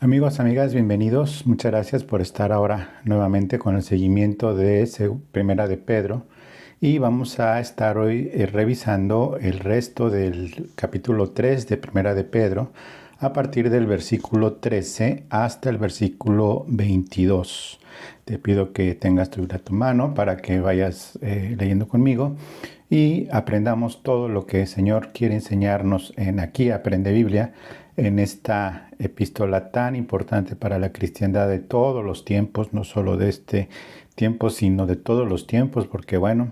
Amigos, amigas, bienvenidos. Muchas gracias por estar ahora nuevamente con el seguimiento de Primera de Pedro. Y vamos a estar hoy revisando el resto del capítulo 3 de Primera de Pedro, a partir del versículo 13 hasta el versículo 22. Te pido que tengas tu Biblia a tu mano para que vayas leyendo conmigo y aprendamos todo lo que el Señor quiere enseñarnos en Aquí Aprende Biblia, en esta epístola tan importante para la cristiandad de todos los tiempos, no solo de este tiempo, sino de todos los tiempos, porque bueno,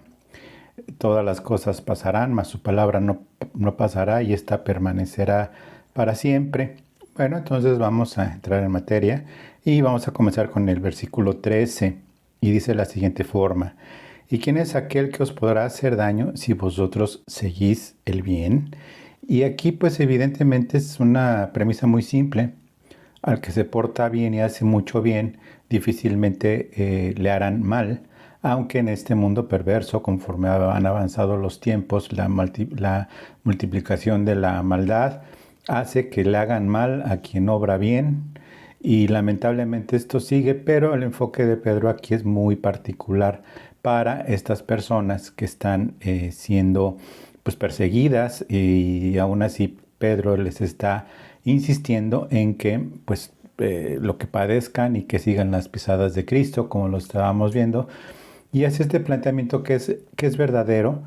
todas las cosas pasarán, mas su palabra no pasará y esta permanecerá para siempre. Bueno, entonces vamos a entrar en materia y vamos a comenzar con el versículo 13 y dice de la siguiente forma: ¿Y quién es aquel que os podrá hacer daño si vosotros seguís el bien? Y aquí pues evidentemente es una premisa muy simple. Al que se porta bien y hace mucho bien, difícilmente le harán mal, aunque en este mundo perverso, conforme han avanzado los tiempos, la multiplicación de la maldad hace que le hagan mal a quien obra bien. Y lamentablemente esto sigue, pero el enfoque de Pedro aquí es muy particular para estas personas que están siendo pues perseguidas, y aún así Pedro les está insistiendo en que pues lo que padezcan y que sigan las pisadas de Cristo, como lo estábamos viendo, y hace este planteamiento que es verdadero,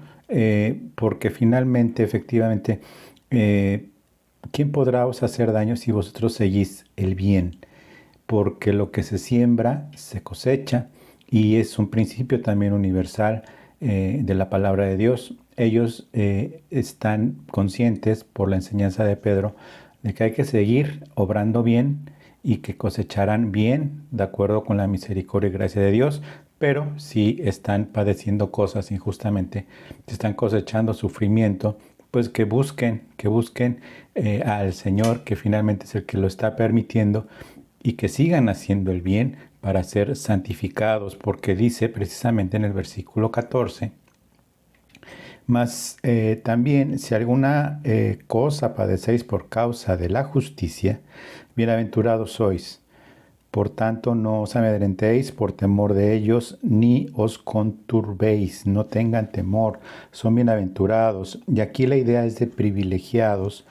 porque finalmente, efectivamente, ¿quién podrá os hacer daño si vosotros seguís el bien? Porque lo que se siembra se cosecha, y es un principio también universal de la palabra de Dios. Ellos están conscientes por la enseñanza de Pedro de que hay que seguir obrando bien y que cosecharán bien de acuerdo con la misericordia y gracia de Dios, pero si están padeciendo cosas injustamente, si están cosechando sufrimiento, pues que busquen al Señor, que finalmente es el que lo está permitiendo, y que sigan haciendo el bien para ser santificados, porque dice precisamente en el versículo 14: mas también si alguna cosa padecéis por causa de la justicia, bienaventurados sois. Por tanto, no os amedrentéis por temor de ellos, ni os conturbéis, no tengan temor, son bienaventurados. Y aquí la idea es de privilegiados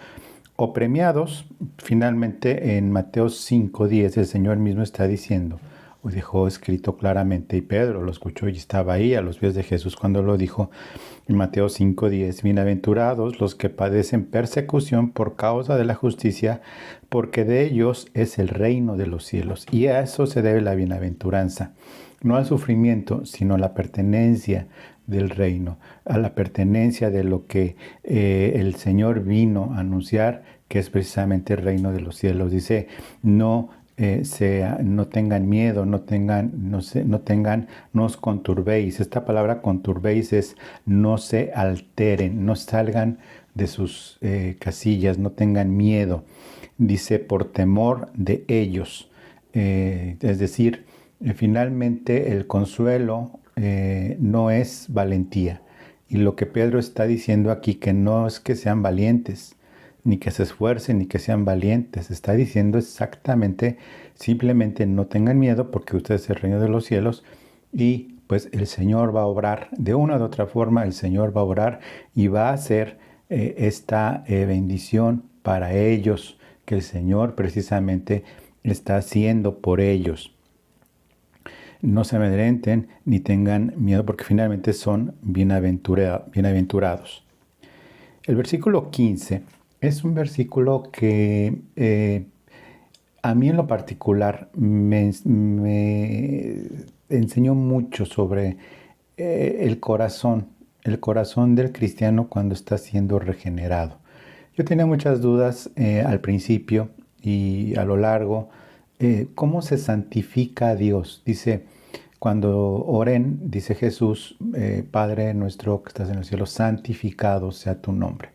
o premiados. Finalmente, en Mateo 5:10, el Señor mismo está diciendo, o dejó escrito claramente, y Pedro lo escuchó y estaba ahí a los pies de Jesús cuando lo dijo en Mateo 5:10: bienaventurados los que padecen persecución por causa de la justicia, porque de ellos es el reino de los cielos. Y a eso se debe la bienaventuranza, no al sufrimiento, sino a la pertenencia del reino, a la pertenencia de lo que el Señor vino a anunciar, que es precisamente el reino de los cielos. Dice, no tengan miedo, no os conturbéis. Esta palabra conturbéis es no se alteren, no salgan de sus casillas, no tengan miedo. Dice por temor de ellos. Es decir, finalmente el consuelo no es valentía. Y lo que Pedro está diciendo aquí, que no es que sean valientes, ni que se esfuercen, ni que sean valientes. Está diciendo exactamente, simplemente no tengan miedo, porque usted es el reino de los cielos, y pues el Señor va a obrar de una u otra forma. El Señor va a obrar y va a hacer esta bendición para ellos, que el Señor precisamente está haciendo por ellos. No se amedrenten ni tengan miedo, porque finalmente son bienaventurados. El versículo 15 es un versículo que a mí en lo particular me enseñó mucho sobre el corazón del cristiano cuando está siendo regenerado. Yo tenía muchas dudas al principio y a lo largo. ¿Cómo se santifica a Dios? Dice, cuando oren, dice Jesús, Padre nuestro que estás en el cielo, santificado sea tu nombre.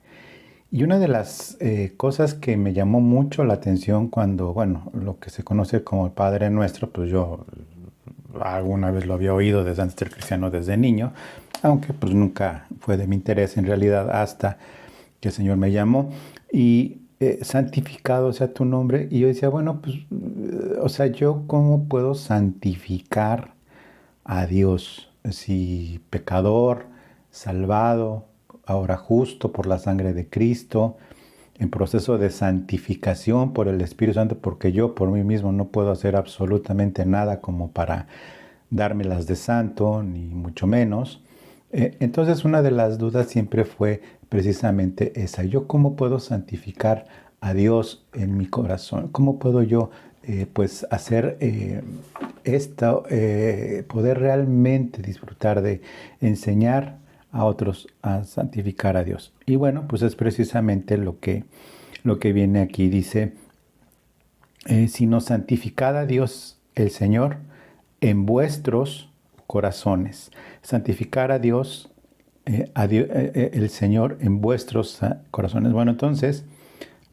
Y una de las cosas que me llamó mucho la atención cuando, bueno, lo que se conoce como el Padre Nuestro, pues yo alguna vez lo había oído desde antes de ser cristiano, desde niño, aunque pues nunca fue de mi interés en realidad hasta que el Señor me llamó. Y santificado sea tu nombre. Y yo decía, bueno, pues, o sea, ¿yo cómo puedo santificar a Dios? Si pecador, salvado, ahora justo por la sangre de Cristo, en proceso de santificación por el Espíritu Santo, porque yo por mí mismo no puedo hacer absolutamente nada como para dármelas de santo, ni mucho menos. Entonces una de las dudas siempre fue precisamente esa. ¿Yo cómo puedo santificar a Dios en mi corazón? ¿Cómo puedo yo pues hacer esto, poder realmente disfrutar de enseñar a otros a santificar a Dios? Y bueno, pues es precisamente lo que viene aquí. Dice, sino santificad a Dios el Señor en vuestros corazones. Santificar a Dios, el Señor en vuestros corazones. Bueno, entonces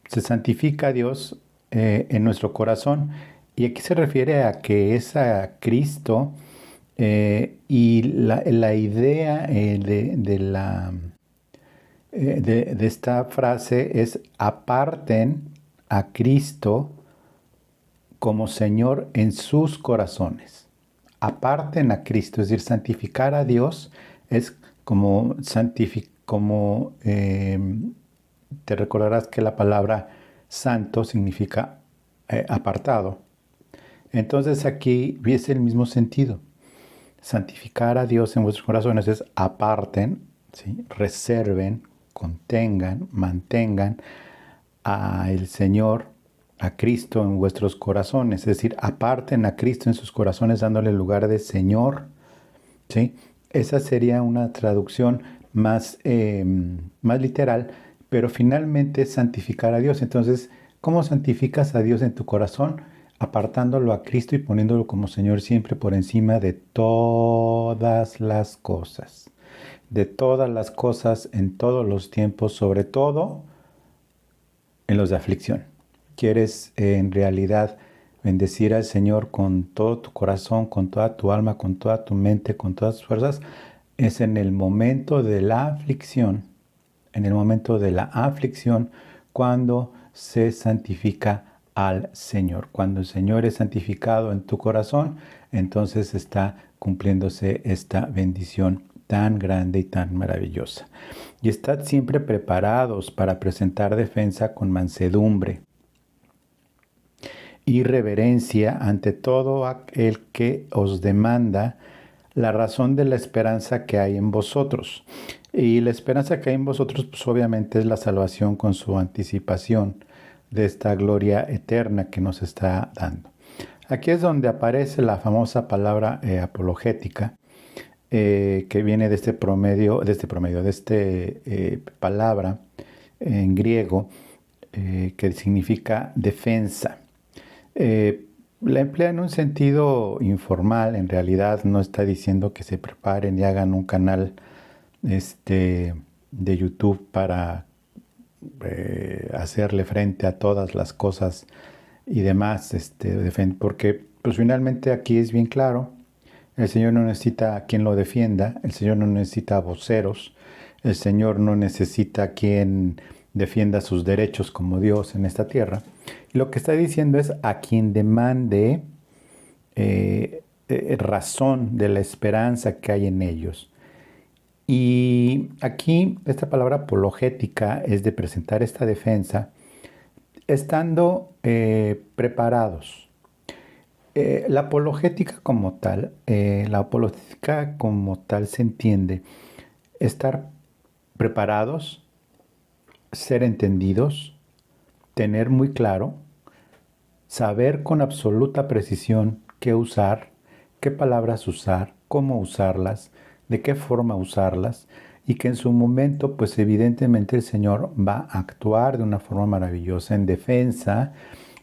se santifica a Dios en nuestro corazón. Y aquí se refiere a que es a Cristo y la idea de esta frase es aparten a Cristo como Señor en sus corazones. Aparten a Cristo, es decir, santificar a Dios es como te recordarás que la palabra santo significa apartado. Entonces aquí es el mismo sentido. Santificar a Dios en vuestros corazones es aparten, ¿sí? Reserven, contengan, mantengan al Señor, a Cristo en vuestros corazones. Es decir, aparten a Cristo en sus corazones dándole lugar de Señor. ¿Sí? Esa sería una traducción más, más literal, pero finalmente es santificar a Dios. Entonces, ¿cómo santificas a Dios en tu corazón? Apartándolo a Cristo y poniéndolo como Señor siempre por encima de todas las cosas. De todas las cosas, en todos los tiempos, sobre todo en los de aflicción. ¿Quieres en realidad bendecir al Señor con todo tu corazón, con toda tu alma, con toda tu mente, con todas tus fuerzas? Es en el momento de la aflicción, cuando se santifica al Señor. Cuando el Señor es santificado en tu corazón, entonces está cumpliéndose esta bendición tan grande y tan maravillosa. Y estad siempre preparados para presentar defensa con mansedumbre y reverencia ante todo aquel que os demanda la razón de la esperanza que hay en vosotros. Y la esperanza que hay en vosotros, pues obviamente es la salvación con su anticipación de esta gloria eterna que nos está dando. Aquí es donde aparece la famosa palabra apologética, que viene de esta palabra en griego, que significa defensa. La emplea en un sentido informal, en realidad no está diciendo que se preparen y hagan un canal de YouTube para hacerle frente a todas las cosas y demás, porque pues finalmente aquí es bien claro, el Señor no necesita a quien lo defienda, el Señor no necesita voceros, el Señor no necesita a quien defienda sus derechos como Dios en esta tierra. Y lo que está diciendo es a quien demande razón de la esperanza que hay en ellos. Y aquí esta palabra apologética es de presentar esta defensa estando preparados. La apologética como tal se entiende estar preparados, ser entendidos, tener muy claro, saber con absoluta precisión qué usar, qué palabras usar, cómo usarlas, de qué forma usarlas, y que en su momento, pues evidentemente el Señor va a actuar de una forma maravillosa en defensa,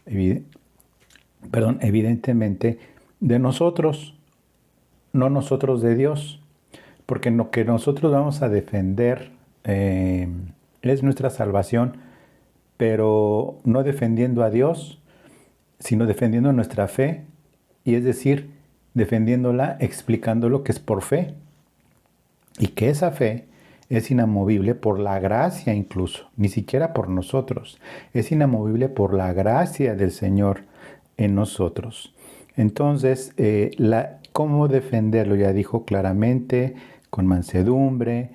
evidentemente de nosotros, no nosotros de Dios, porque lo que nosotros vamos a defender es nuestra salvación, pero no defendiendo a Dios, sino defendiendo nuestra fe, y es decir, defendiéndola, explicando lo que es por fe, y que esa fe es inamovible por la gracia incluso, ni siquiera por nosotros. Es inamovible por la gracia del Señor en nosotros. Entonces, ¿cómo defenderlo? Ya dijo claramente, con mansedumbre,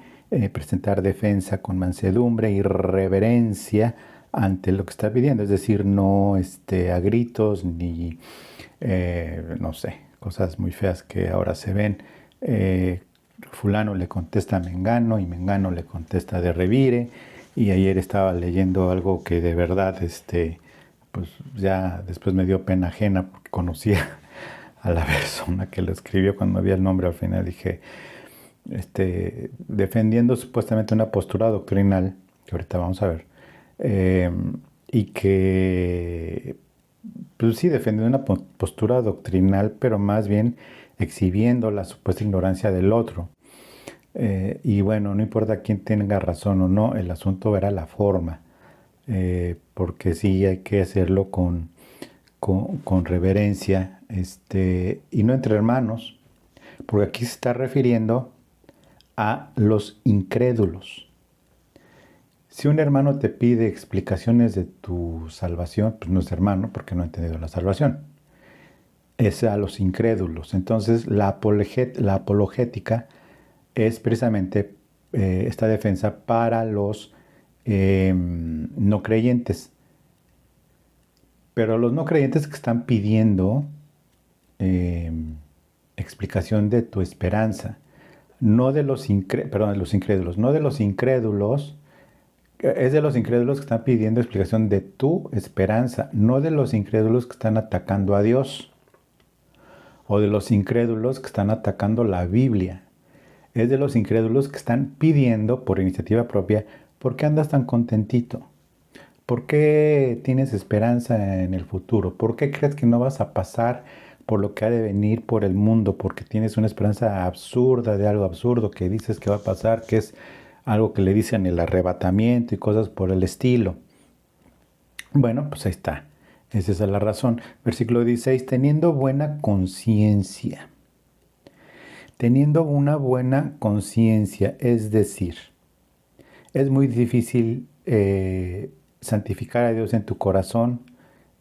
presentar defensa con mansedumbre y reverencia ante lo que está pidiendo. Es decir, no a gritos ni, no sé, cosas muy feas que ahora se ven. Fulano le contesta a Mengano y Mengano le contesta de revire. Y ayer estaba leyendo algo que de verdad, pues ya después me dio pena ajena porque conocía a la persona que lo escribió. Cuando vi el nombre al final dije, defendiendo supuestamente una postura doctrinal, que ahorita vamos a ver, y que, pues sí, defendiendo una postura doctrinal, pero más bien exhibiendo la supuesta ignorancia del otro. Y bueno, no importa quién tenga razón o no, el asunto era la forma, porque sí hay que hacerlo con reverencia, y no entre hermanos, porque aquí se está refiriendo a los incrédulos. Si un hermano te pide explicaciones de tu salvación, pues no es hermano porque no ha entendido la salvación. Es a los incrédulos. Entonces la apologética es precisamente esta defensa para los no creyentes. Pero los no creyentes que están pidiendo explicación de tu esperanza, no de los de los incrédulos, no de los incrédulos, es de los incrédulos que están pidiendo explicación de tu esperanza, no de los incrédulos que están atacando a Dios, o de los incrédulos que están atacando la Biblia. Es de los incrédulos que están pidiendo por iniciativa propia, ¿por qué andas tan contentito? ¿Por qué tienes esperanza en el futuro? ¿Por qué crees que no vas a pasar por lo que ha de venir por el mundo? Porque tienes una esperanza absurda de algo absurdo que dices que va a pasar, que es algo que le dicen el arrebatamiento y cosas por el estilo. Bueno, pues ahí está. Esa es la razón. Versículo 16, teniendo buena conciencia. Teniendo una buena conciencia, es decir, es muy difícil santificar a Dios en tu corazón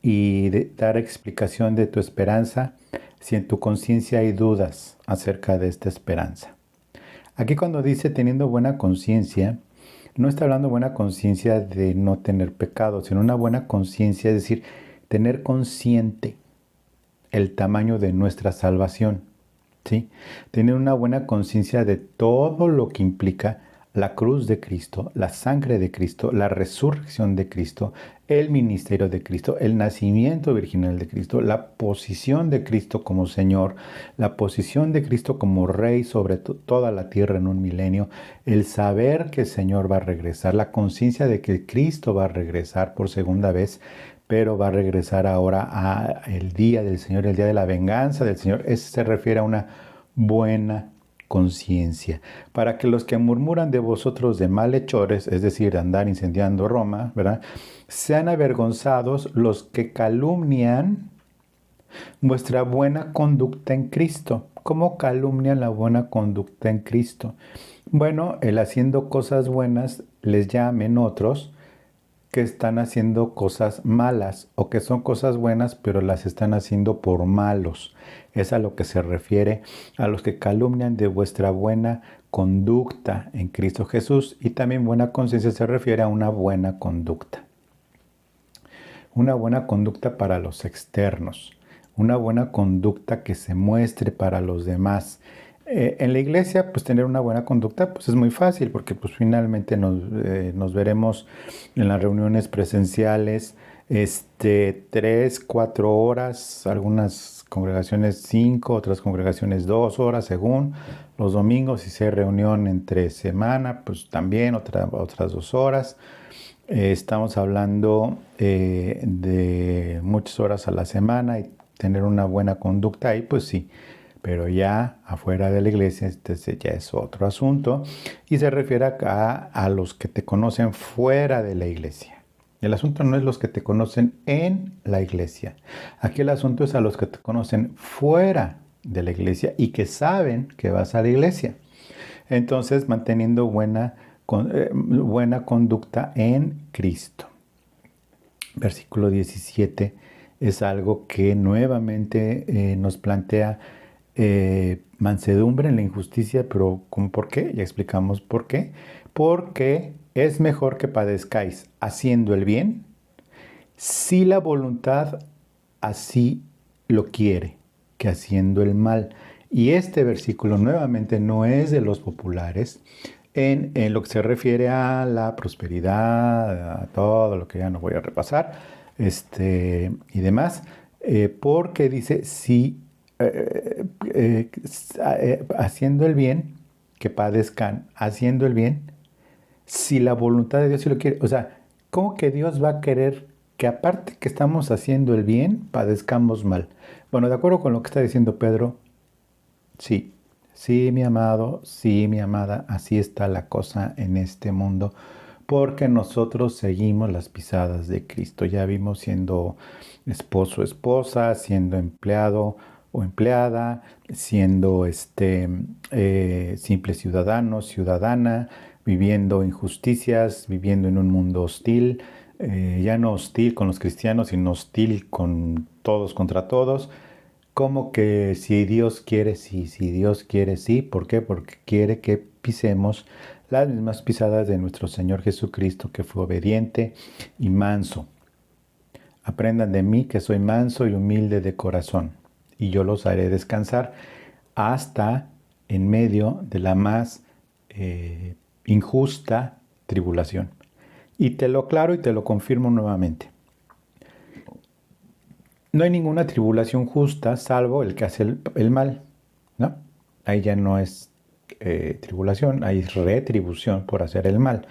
y dar explicación de tu esperanza si en tu conciencia hay dudas acerca de esta esperanza. Aquí cuando dice teniendo buena conciencia, no está hablando buena conciencia de no tener pecado, sino una buena conciencia, es decir, tener consciente el tamaño de nuestra salvación, ¿sí? Tener una buena conciencia de todo lo que implica la cruz de Cristo, la sangre de Cristo, la resurrección de Cristo, el ministerio de Cristo, el nacimiento virginal de Cristo, la posición de Cristo como Señor, la posición de Cristo como Rey sobre toda la tierra en un milenio, el saber que el Señor va a regresar, la conciencia de que Cristo va a regresar por segunda vez, pero va a regresar ahora a el día del Señor, el día de la venganza del Señor. Eso se refiere a una buena conciencia, para que los que murmuran de vosotros de malhechores, es decir, de andar incendiando Roma, ¿verdad?, sean avergonzados los que calumnian vuestra buena conducta en Cristo. ¿Cómo calumnian la buena conducta en Cristo? Bueno, el haciendo cosas buenas les llamen otros que están haciendo cosas malas o que son cosas buenas pero las están haciendo por malos. Es a lo que se refiere a los que calumnian de vuestra buena conducta en Cristo Jesús, y también buena conciencia se refiere a una buena conducta. Una buena conducta para los externos, una buena conducta que se muestre para los demás. En la iglesia, pues tener una buena conducta pues es muy fácil, porque pues finalmente nos veremos en las reuniones presenciales 3, 4 horas, algunas congregaciones 5, otras congregaciones 2 horas según. Los domingos, si se hay reunión entre semana, pues también otras 2 horas. Estamos hablando de muchas horas a la semana, y tener una buena conducta ahí, pues sí. Pero ya afuera de la iglesia, este ya es otro asunto, y se refiere acá a los que te conocen fuera de la iglesia. El asunto no es los que te conocen en la iglesia. Aquí el asunto es a los que te conocen fuera de la iglesia y que saben que vas a la iglesia. Entonces, manteniendo buena conducta en Cristo. Versículo 17 es algo que nuevamente nos plantea mansedumbre en la injusticia, pero ¿cómo por qué? Ya explicamos por qué. Porque es mejor que padezcáis haciendo el bien, si la voluntad así lo quiere, que haciendo el mal. Y este versículo nuevamente no es de los populares en lo que se refiere a la prosperidad, a todo lo que ya no voy a repasar, y demás, porque dice, si haciendo el bien, que padezcan haciendo el bien, si la voluntad de Dios sí lo quiere. O sea, ¿cómo que Dios va a querer que aparte que estamos haciendo el bien, padezcamos mal? Bueno, de acuerdo con lo que está diciendo Pedro, sí, sí, mi amado, sí, mi amada, así está la cosa en este mundo, porque nosotros seguimos las pisadas de Cristo. Ya vimos siendo esposo, esposa, siendo empleado o empleada, siendo simple ciudadano, ciudadana, viviendo injusticias, viviendo en un mundo hostil, ya no hostil con los cristianos, sino hostil con todos contra todos. Como que si Dios quiere, sí, si Dios quiere, sí. ¿Por qué? Porque quiere que pisemos las mismas pisadas de nuestro Señor Jesucristo, que fue obediente y manso. Aprendan de mí que soy manso y humilde de corazón, y yo los haré descansar hasta en medio de la más injusta tribulación. Y te lo aclaro y te lo confirmo nuevamente. No hay ninguna tribulación justa salvo el que hace el mal, ¿no? Ahí ya no es tribulación, hay retribución por hacer el mal.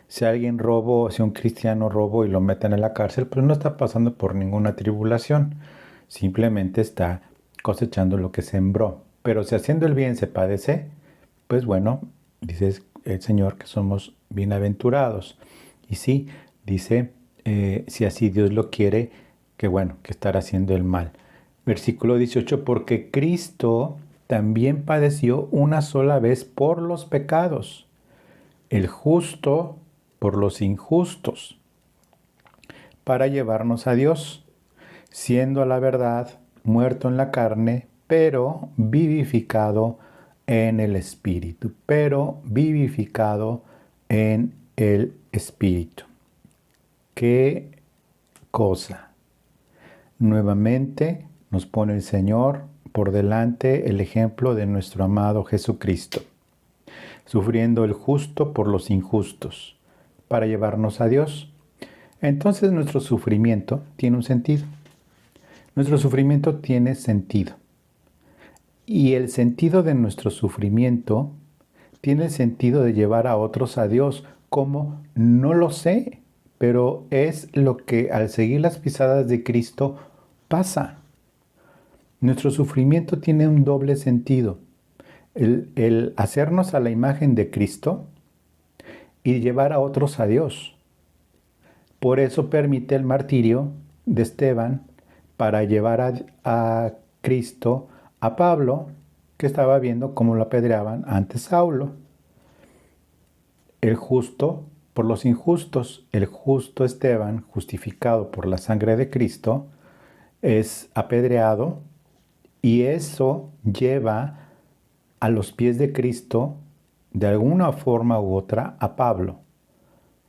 Si alguien robó, si un cristiano robó y lo meten en la cárcel, pues no está pasando por ninguna tribulación. Simplemente está cosechando lo que sembró. Pero si haciendo el bien se padece, pues bueno, dice el Señor que somos bienaventurados. Y sí, dice, si así Dios lo quiere, que bueno, que estar haciendo el mal. Versículo 18, porque Cristo también padeció una sola vez por los pecados, el justo por los injustos, para llevarnos a Dios, siendo a la verdad muerto en la carne, pero vivificado en el Espíritu, pero vivificado en el Espíritu. ¿Qué cosa? Nuevamente nos pone el Señor por delante el ejemplo de nuestro amado Jesucristo, sufriendo el justo por los injustos, para llevarnos a Dios. Entonces nuestro sufrimiento tiene un sentido. Nuestro sufrimiento tiene sentido. Y el sentido de nuestro sufrimiento tiene el sentido de llevar a otros a Dios. ¿Cómo? No lo sé, pero es lo que al seguir las pisadas de Cristo pasa. Nuestro sufrimiento tiene un doble sentido. El hacernos a la imagen de Cristo y llevar a otros a Dios. Por eso permite el martirio de Esteban para llevar a Cristo a Pablo, que estaba viendo cómo lo apedreaban ante Saulo. El justo por los injustos. El justo Esteban, justificado por la sangre de Cristo, es apedreado y eso lleva a los pies de Cristo, de alguna forma u otra, a Pablo.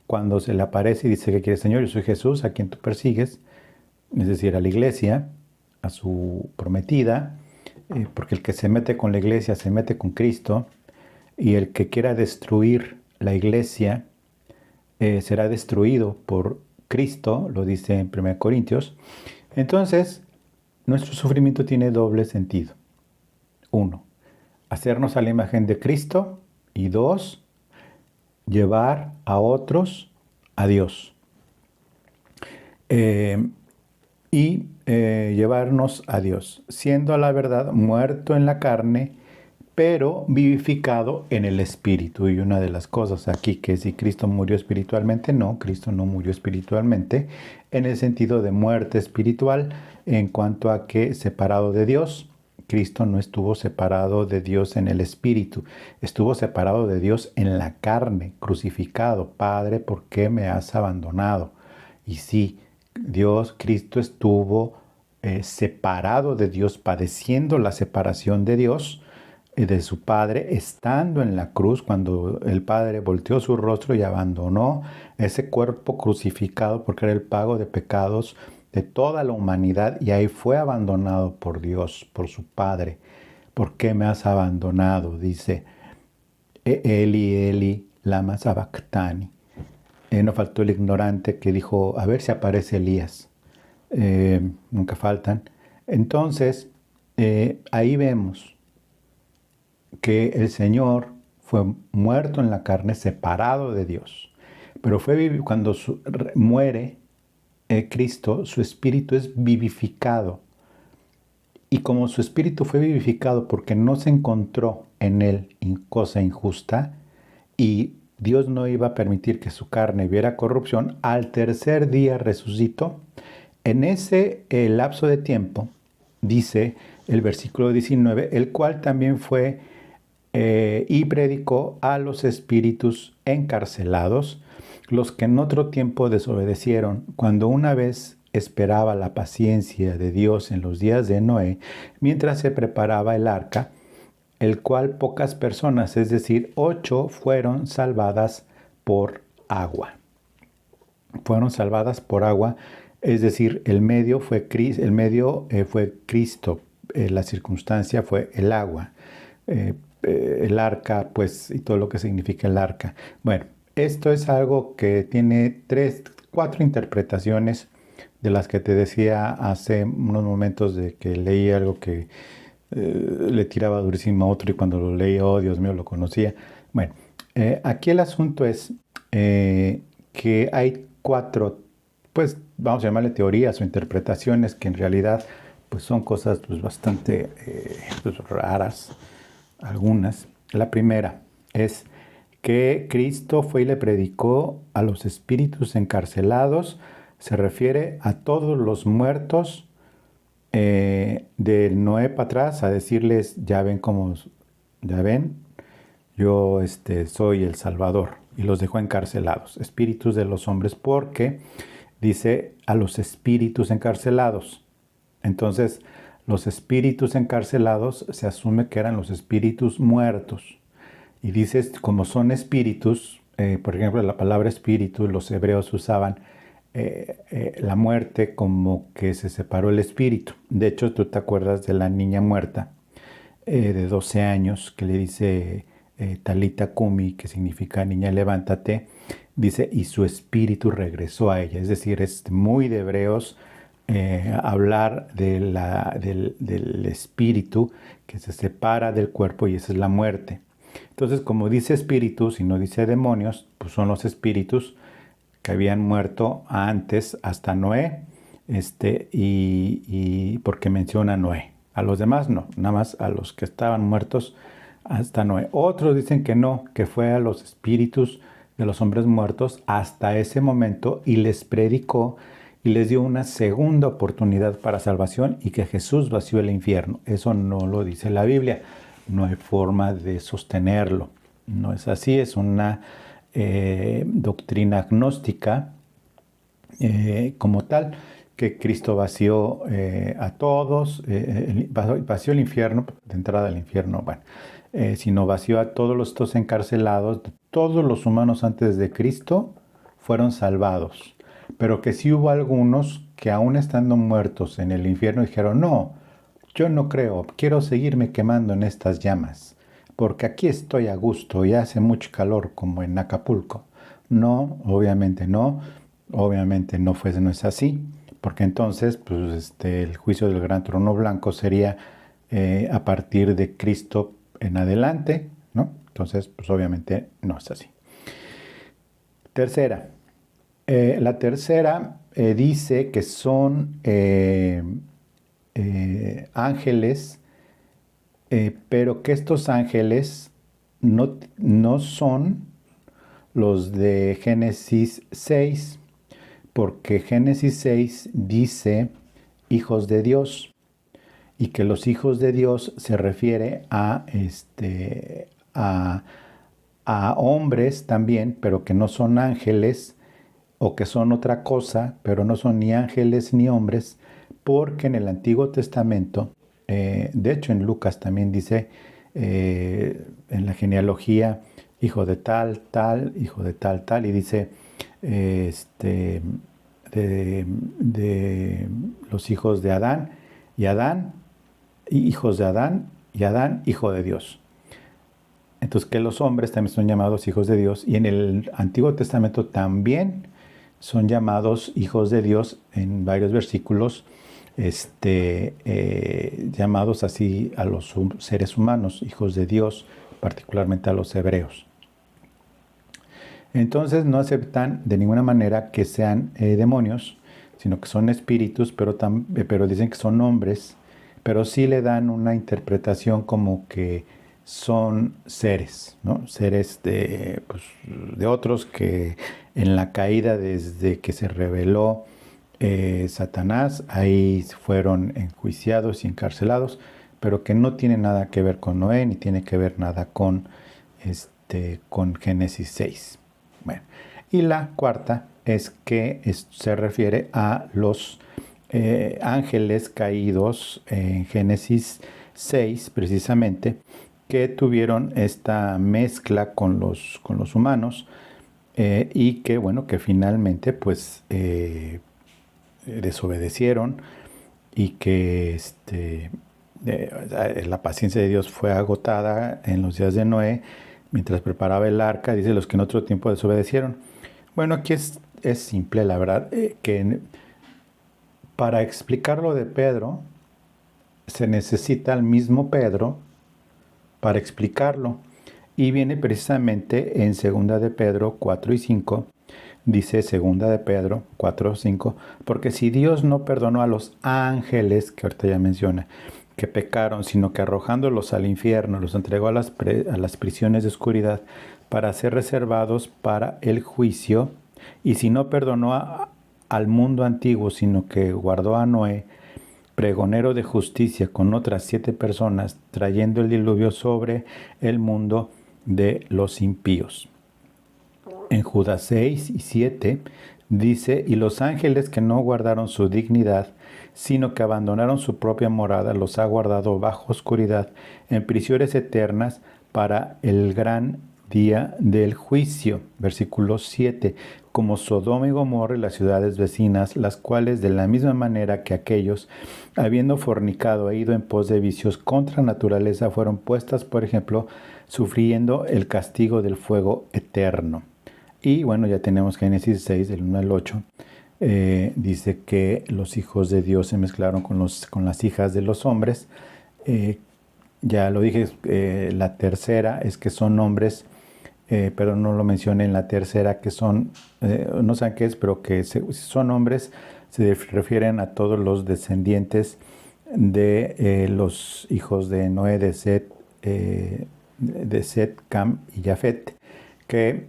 Cuando se le aparece y dice que quiere, Señor, yo soy Jesús, a quien tú persigues, es decir, a la iglesia, a su prometida, porque el que se mete con la iglesia se mete con Cristo, y el que quiera destruir la iglesia será destruido por Cristo, lo dice en 1 Corintios. Entonces, nuestro sufrimiento tiene doble sentido. 1, hacernos a la imagen de Cristo, y 2, llevar a otros a Dios. Llevarnos a Dios, siendo a la verdad muerto en la carne, pero vivificado en el Espíritu. Y una de las cosas aquí que si Cristo murió espiritualmente, no, Cristo no murió espiritualmente, en el sentido de muerte espiritual, en cuanto a que separado de Dios, Cristo no estuvo separado de Dios en el espíritu, estuvo separado de Dios en la carne, crucificado. Padre, ¿por qué me has abandonado? Y sí, Cristo estuvo separado de Dios, padeciendo la separación de Dios, de su Padre, estando en la cruz, cuando el Padre volteó su rostro y abandonó ese cuerpo crucificado, porque era el pago de pecados de toda la humanidad, y ahí fue abandonado por Dios, por su Padre. ¿Por qué me has abandonado? Dice, Eli, Eli, lama sabactani. No faltó el ignorante que dijo, a ver si aparece Elías. Nunca faltan. Entonces, ahí vemos que el Señor fue muerto en la carne, separado de Dios. Pero cuando muere Cristo, su espíritu es vivificado. Y como su espíritu fue vivificado porque no se encontró en él cosa injusta, y Dios no iba a permitir que su carne viera corrupción, al tercer día resucitó. En ese lapso de tiempo, dice el versículo 19, el cual también fue y predicó a los espíritus encarcelados, los que en otro tiempo desobedecieron, cuando una vez esperaba la paciencia de Dios en los días de Noé, mientras se preparaba el arca, el cual pocas personas, es decir, 8, fueron salvadas por agua. Fueron salvadas por agua, es decir, el medio fue Cristo, la circunstancia fue el agua. El arca, pues, y todo lo que significa el arca. Bueno, esto es algo que tiene 4 interpretaciones, de las que te decía hace unos momentos, de que leí algo que le tiraba durísimo a otro, y cuando lo leí, oh Dios mío, lo conocía. Bueno, aquí el asunto es que hay 4, pues vamos a llamarle teorías o interpretaciones, que en realidad pues son cosas pues bastante pues, raras, algunas. La primera es que Cristo fue y le predicó a los espíritus encarcelados. Se refiere a todos los muertos de Noé para atrás, a decirles, ya ven, yo soy el Salvador, y los dejó encarcelados, espíritus de los hombres, porque dice a los espíritus encarcelados. Entonces, los espíritus encarcelados se asume que eran los espíritus muertos. Y dices, como son espíritus, por ejemplo, la palabra espíritu, los hebreos usaban la muerte como que se separó el espíritu. De hecho, tú te acuerdas de la niña muerta de 12 años que le dice Talita Kumi, que significa niña levántate. Dice, y su espíritu regresó a ella. Es decir, es muy de hebreos hablar del espíritu que se separa del cuerpo, y esa es la muerte. Entonces, como dice espíritus y no dice demonios, pues son los espíritus que habían muerto antes, hasta Noé, y porque menciona a Noé. A los demás no, nada más a los que estaban muertos hasta Noé. Otros dicen que no, que fue a los espíritus de los hombres muertos hasta ese momento, y les predicó y les dio una segunda oportunidad para salvación, y que Jesús vació el infierno. Eso no lo dice la Biblia. No hay forma de sostenerlo. No es así, es una doctrina agnóstica como tal, que Cristo vació a todos, vació el infierno, de entrada al infierno, bueno, sino vació a todos estos encarcelados. Todos los humanos antes de Cristo fueron salvados, pero que sí hubo algunos que, aún estando muertos en el infierno, dijeron, no, yo no creo, quiero seguirme quemando en estas llamas, porque aquí estoy a gusto y hace mucho calor como en Acapulco. No, obviamente no es así, porque entonces pues, el juicio del gran trono blanco sería a partir de Cristo en adelante, ¿no? Entonces, pues obviamente no es así. Tercera. La tercera dice que son ángeles, pero que estos ángeles no son los de Génesis 6, porque Génesis 6 dice hijos de Dios, y que los hijos de Dios se refiere a hombres también, pero que no son ángeles o que son otra cosa, pero no son ni ángeles ni hombres, porque en el Antiguo Testamento, de hecho en Lucas también dice, en la genealogía, hijo de tal, tal, hijo de tal, tal, y dice, de los hijos de Adán, y Adán, y hijos de Adán, y Adán, hijo de Dios. Entonces que los hombres también son llamados hijos de Dios, y en el Antiguo Testamento también son llamados hijos de Dios en varios versículos, llamados así a los seres humanos, hijos de Dios, particularmente a los hebreos. Entonces no aceptan de ninguna manera que sean demonios, sino que son espíritus, pero dicen que son hombres, pero sí le dan una interpretación como que son seres, ¿no? Seres de otros que en la caída, desde que se reveló Satanás, ahí fueron enjuiciados y encarcelados, pero que no tiene nada que ver con Noé, ni tiene que ver nada con Génesis 6. Bueno, y la cuarta es que se refiere a los ángeles caídos en Génesis 6, precisamente, que tuvieron esta mezcla con los humanos y que, bueno, que finalmente pues desobedecieron y que la paciencia de Dios fue agotada en los días de Noé mientras preparaba el arca. Dice, los que en otro tiempo desobedecieron. Bueno, aquí es simple, la verdad, que para explicar lo de Pedro se necesita al mismo Pedro para explicarlo. Y viene precisamente en 2 de Pedro 4 y 5, dice 2 de Pedro 4, 5, porque si Dios no perdonó a los ángeles, que ahorita ya menciona, que pecaron, sino que arrojándolos al infierno, los entregó a las prisiones de oscuridad para ser reservados para el juicio, y si no perdonó al mundo antiguo, sino que guardó a Noé, pregonero de justicia, con otras 7 personas, trayendo el diluvio sobre el mundo de los impíos. En Judas 6 y 7 dice, y los ángeles que no guardaron su dignidad, sino que abandonaron su propia morada, los ha guardado bajo oscuridad, en prisiones eternas, para el gran día del juicio. Versículo 7, como Sodoma y Gomorra y las ciudades vecinas, las cuales de la misma manera que aquellos, habiendo fornicado e ido en pos de vicios contra naturaleza, fueron puestas, por ejemplo, sufriendo el castigo del fuego eterno. Y bueno, ya tenemos Génesis 6, del 1 al 8. Dice que los hijos de Dios se mezclaron con las hijas de los hombres. Ya lo dije, la tercera es que son hombres, pero no lo mencioné en la tercera, que son, no saben qué es, pero que si son hombres, se refieren a todos los descendientes de los hijos de Noé, de Set, Cam y Jafet, que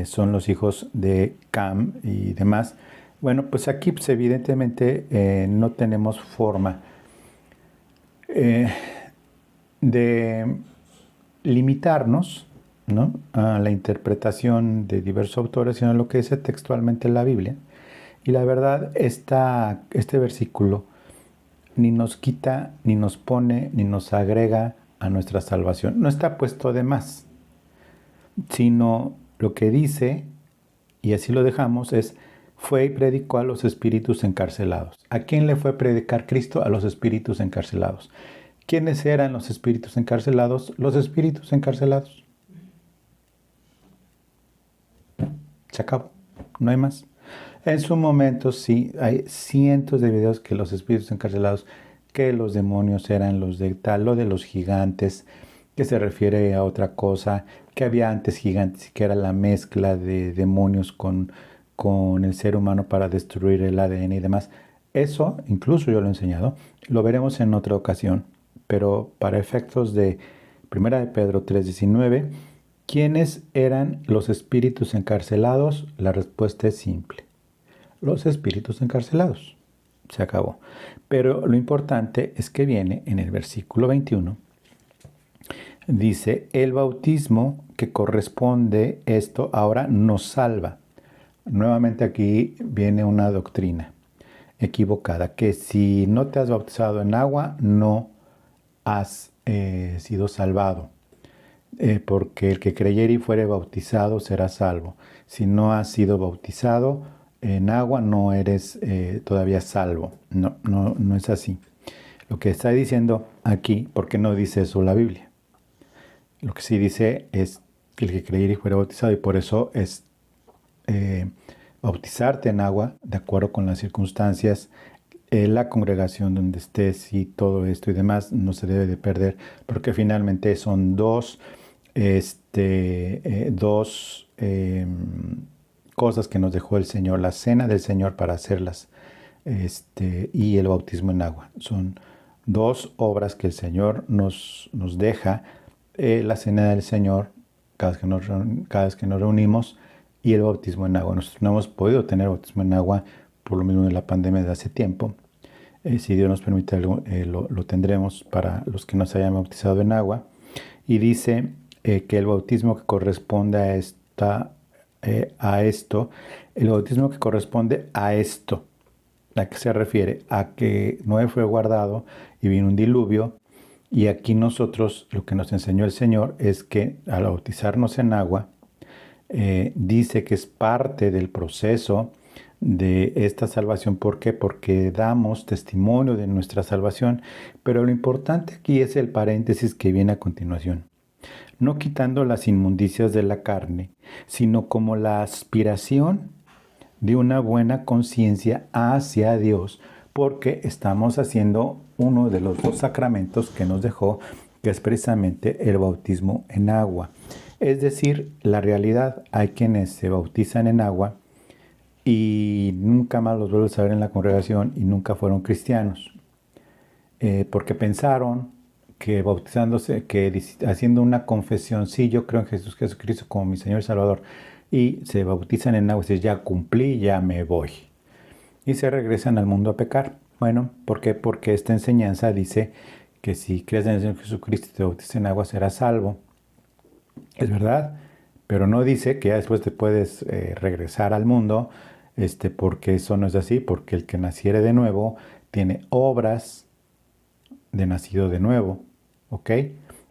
son los hijos de Cam y demás. Bueno, pues aquí pues evidentemente no tenemos forma de limitarnos, ¿no?, a la interpretación de diversos autores, sino a lo que dice textualmente la Biblia. Y la verdad, este versículo ni nos quita, ni nos pone, ni nos agrega a nuestra salvación. No está puesto de más, sino lo que dice, y así lo dejamos, es: fue y predicó a los espíritus encarcelados. ¿A quién le fue a predicar Cristo? A los espíritus encarcelados. ¿Quiénes eran los espíritus encarcelados? Los espíritus encarcelados. Se acabó, no hay más. En su momento sí, hay cientos de videos que los espíritus encarcelados, que los demonios eran los de tal, lo de los gigantes, que se refiere a otra cosa, que había antes gigantes y que era la mezcla de demonios con el ser humano para destruir el ADN y demás. Eso, incluso yo lo he enseñado, lo veremos en otra ocasión, pero para efectos de 1 de Pedro 3:19, ¿quiénes eran los espíritus encarcelados? La respuesta es simple: los espíritus encarcelados. Se acabó. Pero lo importante es que viene en el versículo 21. Dice, el bautismo que corresponde esto ahora nos salva. Nuevamente aquí viene una doctrina equivocada, que si no te has bautizado en agua, no has sido salvado. Porque el que creyere y fuere bautizado será salvo. Si no has sido bautizado en agua, no eres todavía salvo. No es así. Lo que está diciendo aquí, ¿por qué no dice eso la Biblia? Lo que sí dice es que el que creyere y fuere bautizado, y por eso es bautizarte en agua, de acuerdo con las circunstancias, la congregación donde estés y todo esto y demás no se debe de perder, porque finalmente son dos cosas que nos dejó el Señor, la cena del Señor para hacerlas, y el bautismo en agua. Son dos obras que el Señor nos deja, la cena del Señor, cada vez que nos reunimos, y el bautismo en agua. Nosotros no hemos podido tener bautismo en agua por lo mismo de la pandemia de hace tiempo. Si Dios nos permite, lo tendremos para los que no se hayan bautizado en agua. Y dice que el bautismo que corresponde a esto, el bautismo que corresponde a esto, ¿a qué se refiere? A que Noé fue guardado y vino un diluvio, y aquí nosotros, lo que nos enseñó el Señor es que al bautizarnos en agua, dice que es parte del proceso de esta salvación. ¿Por qué? Porque damos testimonio de nuestra salvación, pero lo importante aquí es el paréntesis que viene a continuación. No quitando las inmundicias de la carne, sino como la aspiración de una buena conciencia hacia Dios, porque estamos haciendo uno de los dos sacramentos que nos dejó, que es precisamente el bautismo en agua. Es decir, la realidad, hay quienes se bautizan en agua y nunca más los vuelves a ver en la congregación y nunca fueron cristianos, porque pensaron que bautizándose, que haciendo una confesión, sí, yo creo en Jesucristo como mi Señor y Salvador, y se bautizan en agua y dicen, ya cumplí, ya me voy. Y se regresan al mundo a pecar. Bueno, ¿por qué? Porque esta enseñanza dice que si crees en el Señor Jesucristo y te bautizas en agua, serás salvo. Es verdad, pero no dice que ya después te puedes regresar al mundo, porque eso no es así, porque el que naciere de nuevo tiene obras de nacido de nuevo, ¿ok?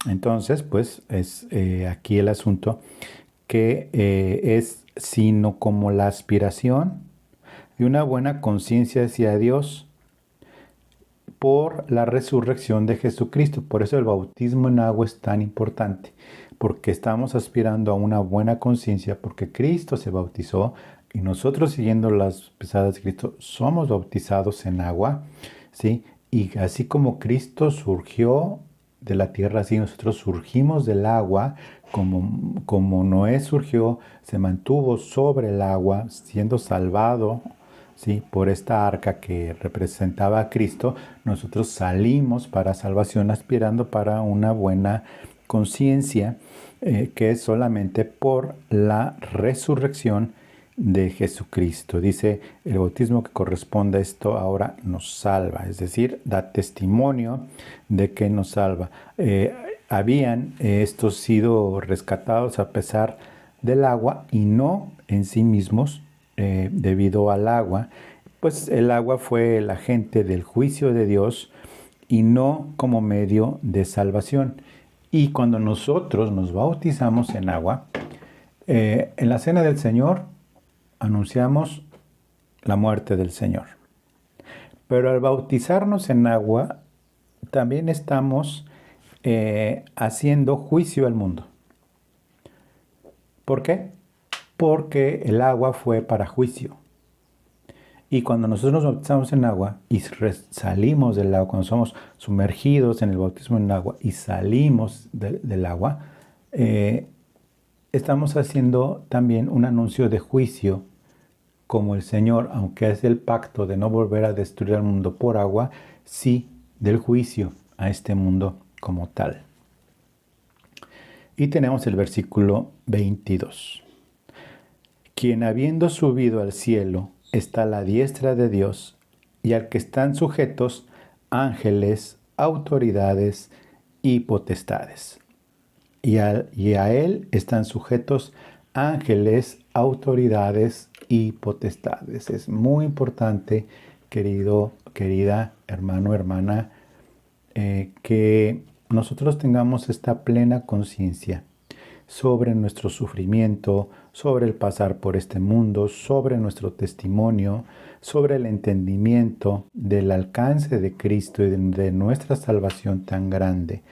Entonces, pues es aquí el asunto, que es sino como la aspiración de una buena conciencia hacia Dios por la resurrección de Jesucristo. Por eso el bautismo en agua es tan importante, porque estamos aspirando a una buena conciencia, porque Cristo se bautizó y nosotros, siguiendo las pisadas de Cristo, somos bautizados en agua, ¿sí? Y así como Cristo surgió de la tierra, así nosotros surgimos del agua, como Noé surgió, se mantuvo sobre el agua, siendo salvado, ¿sí? Por esta arca que representaba a Cristo. Nosotros salimos para salvación aspirando para una buena conciencia, que es solamente por la resurrección de Jesucristo. Dice, el bautismo que corresponde a esto ahora nos salva, es decir, da testimonio de que nos salva. Habían estos sido rescatados a pesar del agua y no en sí mismos debido al agua, pues el agua fue el agente del juicio de Dios y no como medio de salvación. Y cuando nosotros nos bautizamos en agua, en la cena del Señor anunciamos la muerte del Señor. Pero al bautizarnos en agua, también estamos haciendo juicio al mundo. ¿Por qué? Porque el agua fue para juicio. Y cuando nosotros nos bautizamos en agua y salimos del agua, cuando somos sumergidos en el bautismo en agua y salimos del agua, estamos haciendo también un anuncio de juicio, como el Señor, aunque hace el pacto de no volver a destruir al mundo por agua, sí del juicio a este mundo como tal. Y tenemos el versículo 22. Quien habiendo subido al cielo está a la diestra de Dios y al que están sujetos ángeles, autoridades y potestades. Y a él están sujetos ángeles, autoridades y potestades. Es muy importante, querida hermano, hermana, que nosotros tengamos esta plena conciencia sobre nuestro sufrimiento, sobre el pasar por este mundo, sobre nuestro testimonio, sobre el entendimiento del alcance de Cristo y de nuestra salvación tan grande.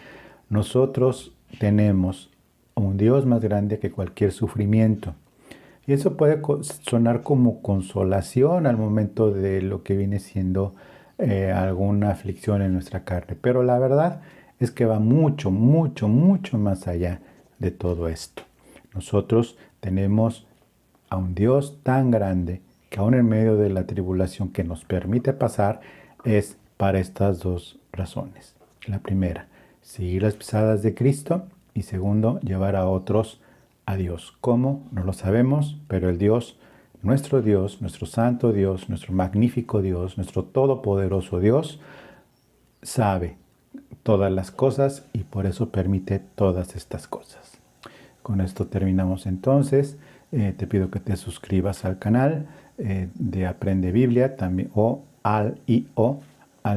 Nosotros tenemos un Dios más grande que cualquier sufrimiento. Y eso puede sonar como consolación al momento de lo que viene siendo alguna aflicción en nuestra carne. Pero la verdad es que va mucho, mucho, mucho más allá de todo esto. Nosotros tenemos a un Dios tan grande que aún en medio de la tribulación que nos permite pasar es para estas dos razones. La primera, seguir las pisadas de Cristo, y segundo, llevar a otros a Dios. ¿Cómo? No lo sabemos, pero el Dios, nuestro santo Dios, nuestro magnífico Dios, nuestro todopoderoso Dios, sabe todas las cosas y por eso permite todas estas cosas. Con esto terminamos entonces. Te pido que te suscribas al canal de Aprende Biblia también, o al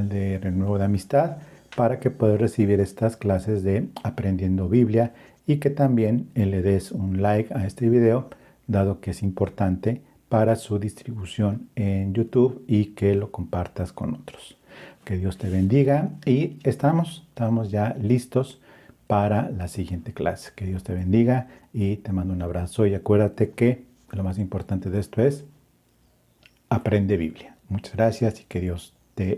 de Renuevo de Amistad, para que puedas recibir estas clases de Aprendiendo Biblia y que también le des un like a este video, dado que es importante para su distribución en YouTube y que lo compartas con otros. Que Dios te bendiga y estamos ya listos para la siguiente clase. Que Dios te bendiga y te mando un abrazo y acuérdate que lo más importante de esto es Aprende Biblia. Muchas gracias y que Dios te